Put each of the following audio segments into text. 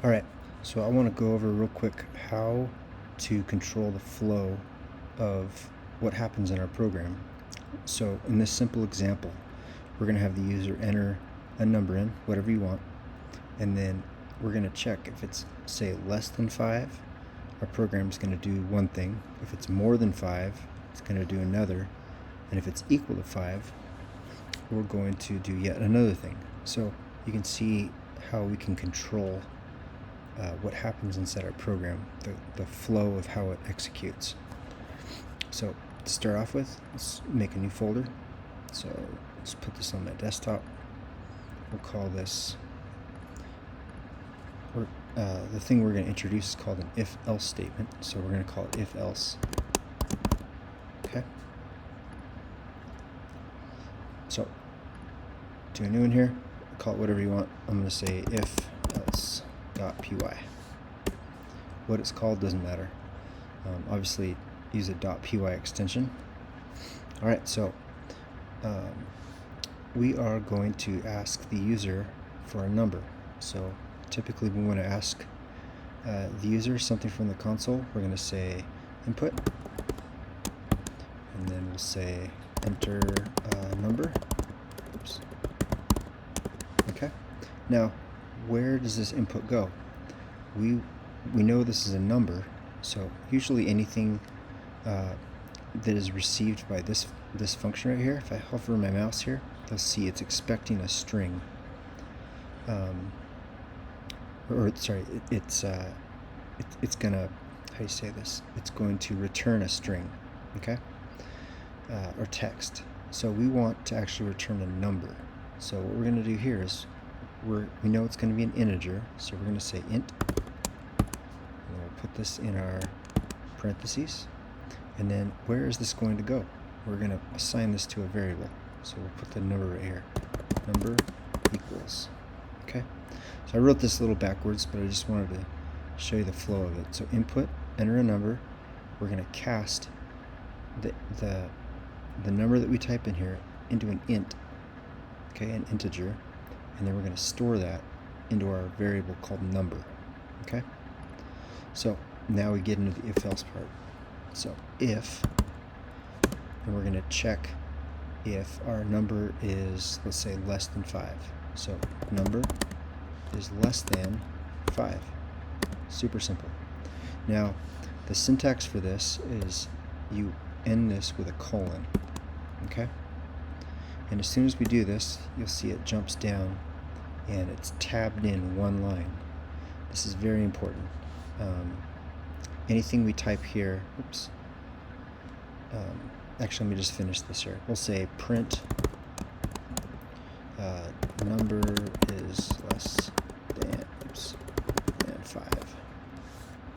Alright, so I want to go over real quick how to control the flow of what happens in our program. So in this simple example, we're going to have the user enter a number in, whatever you want, and then we're going to check if it's, say, less than 5, our program is going to do one thing. If it's more than 5, it's going to do another. And if it's equal to 5, we're going to do yet another thing. So you can see how we can control what happens inside our program, the flow of how it executes. So to start off with, let's make a new folder. So let's put this on my desktop. We'll call this, the thing we're going to introduce is called an if-else statement. So we're going to call it if-else. Okay. So do a new one here. Call it whatever you want. I'm going to say if-else.py. What it's called doesn't matter. Obviously, use a .py extension. All right, so we are going to ask the user for a number. So typically, we want to ask the user something from the console. We're going to say input, and then we'll say enter a number. Oops. Okay. Now, where does this input go? We know this is a number, so usually anything that is received by this function right here, if I hover my mouse here, you'll see it's expecting a string. It's gonna, how do you say this? It's going to return a string, okay, or text. So we want to actually return a number. So what we're going to do here is we know it's going to be an integer, so we're going to say int. And we'll put this in our parentheses. And then where is this going to go? We're going to assign this to a variable. So we'll put the number right here. Number equals. Okay. So I wrote this a little backwards, but I just wanted to show you the flow of it. So input, enter a number. We're going to cast the number that we type in here into an int, okay, an integer, and then we're going to store that into our variable called number, okay? So now we get into the if-else part. So if, and we're going to check if our number is, let's say, less than 5. So number is less than 5. Super simple. Now, the syntax for this is you end this with a colon, okay? And as soon as we do this, you'll see it jumps down and it's tabbed in one line. This is very important. Anything we type here, oops. Actually, let me just finish this here. We'll say print number is less than 5.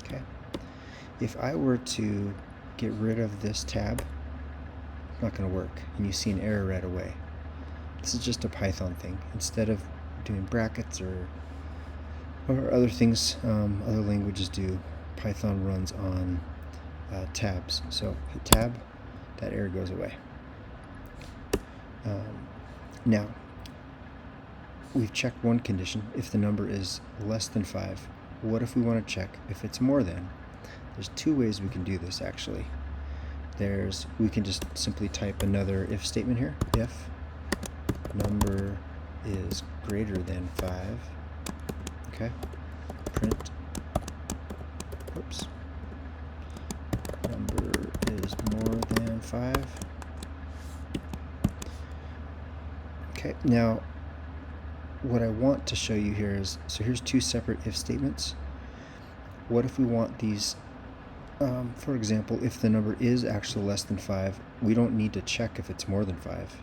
Okay. If I were to get rid of this tab, it's not going to work, and you see an error right away. This is just a Python thing. Instead of doing brackets or other things other languages do, Python runs on tabs. So hit tab, that error goes away. Now, we've checked one condition. If the number is less than 5, what if we want to check if it's more than? There's two ways we can do this, actually. We can just simply type another if statement here. If number is greater than 5, okay, print, oops, number is more than 5. Okay, now what I want to show you here is, so here's two separate if statements. What if we want these, for example, if the number is actually less than 5, we don't need to check if it's more than 5.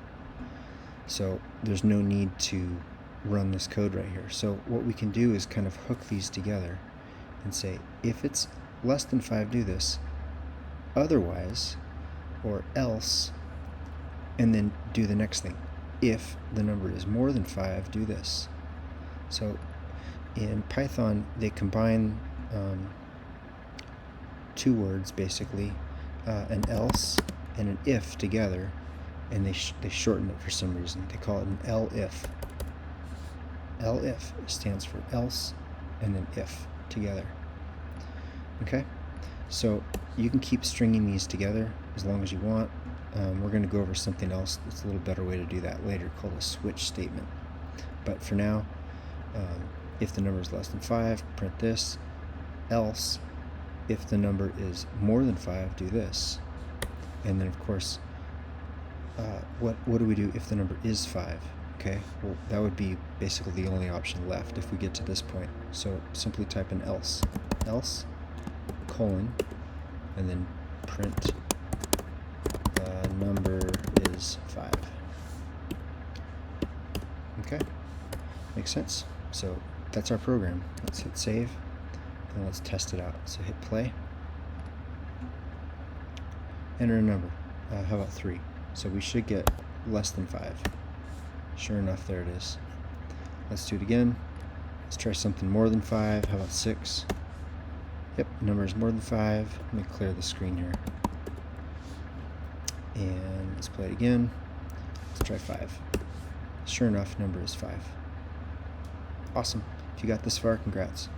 So there's no need to run this code right here. So what we can do is kind of hook these together and say, if it's less than 5, do this. Otherwise, or else, and then do the next thing. If the number is more than 5, do this. So in Python, they combine two words, basically, an else and an if together, and they shorten it for some reason. They call it an elif. Elif stands for else, and then if together. Okay, so you can keep stringing these together as long as you want. We're going to go over something else that's a little better way to do that later, called a switch statement. But for now, if the number is less than 5, print this. Else, if the number is more than 5, do this. And then of course, what do we do if the number is 5? Okay, well, that would be basically the only option left if we get to this point. So simply type in else, colon, and then print the number is 5. Okay, makes sense. So that's our program. Let's hit save, and let's test it out. So hit play, enter a number. How about 3? So we should get less than 5. Sure enough, there it is. Let's do it again. Let's try something more than 5. How about 6? Yep, number is more than 5. Let me clear the screen here. And let's play it again. Let's try 5. Sure enough, number is 5. Awesome. If you got this far, congrats.